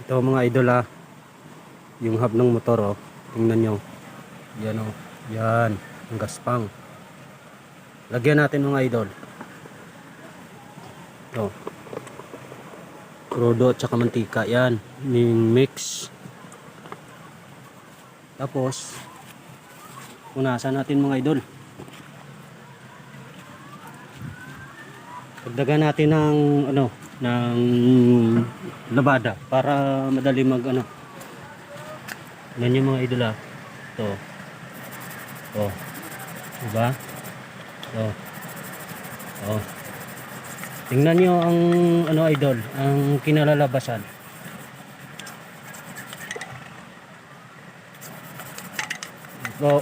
Ito mga idol yung hub ng motor tingnan nyo. Yan yan ang gaspang. Lagyan natin mga idol. Ito. Crudo at saka mantika. Yan. Mix. Tapos punasan natin mga idol. Dagdagan natin ng ng labada para madali mag yan yung mga idol ito diba tingnan nyo ang idol ang kinalalabasan. So